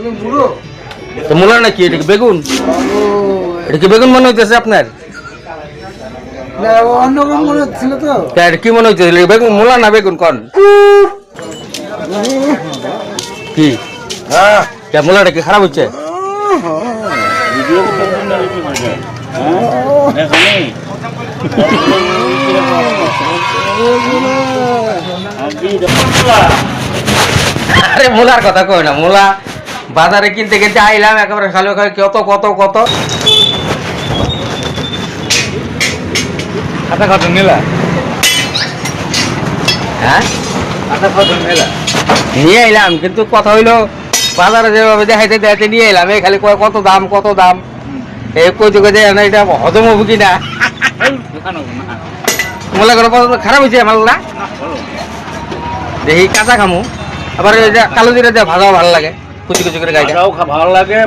তো মূলা নাকি এটা কি বেগুন? এটা কি বেগুন মনে হইতেছে আপনার? অন্যরকম মনে হচ্ছিল তো। এটা কি মনে হইতেছে বেগুন মূলা না বেগুন কোন? কি মূলাটা কি খারাপ হচ্ছে? আরে মূলার কথা কই না, মূলা বাজারে কিনতে কিনতে আইলাম একেবারে খালি কত কত কত আটা কত মেলা? হ্যাঁ আটা কত মেলা? নিয়ে আইলাম, কিন্তু কথা হইলো বাজারে যেভাবে দেখাইতে দেখাইতে নিয়ে এলাম, এই খালি কয় কত দাম কত দাম, এই কইতে কইতে না এটা হজম হবো কিনা। মূলা করে পছন্দ খারাপ হয়েছে মালটা, দেখি কাঁচা খামু, আবার কালো জিরা দিয়ে ভাজাও ভালো লাগে, কুচি কুচি করে গাইটা ভালো লাগে,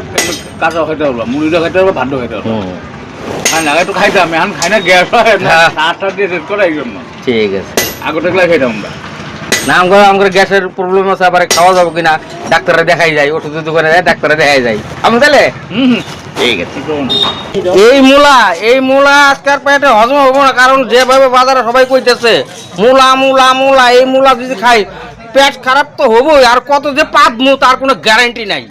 কাঁচা খাইতে পারবো, মুড়িটা খাইতে পারবো, ভাতও খাইতে পারবো। না একটু খাইতাম, এখন খাই না, গ্যাস হয় আটটা দিয়ে শেষ করে একদম। ঠিক আছে, আগোটা গেলে খাইতাম আমরা। না আমার গ্যাসের প্রবলেম আছে, আবার খাওয়া যাবো কিনা ডাক্তারে দেখাই যায়, ওষুধের দোকানে যায় ডাক্তারে দেখাই যায়। আমি তাহলে ঠিক আছে। এই মূলা আজকাল পেটে হজম হবো না, কারণ যেভাবে বাজারে সবাই কইতেছে মূলা মূলা মূলা, এই মূলা যদি খাই পেট খারাপ তো হবোই, আর কত যে পাবো তার কোনো গ্যারান্টি নাই।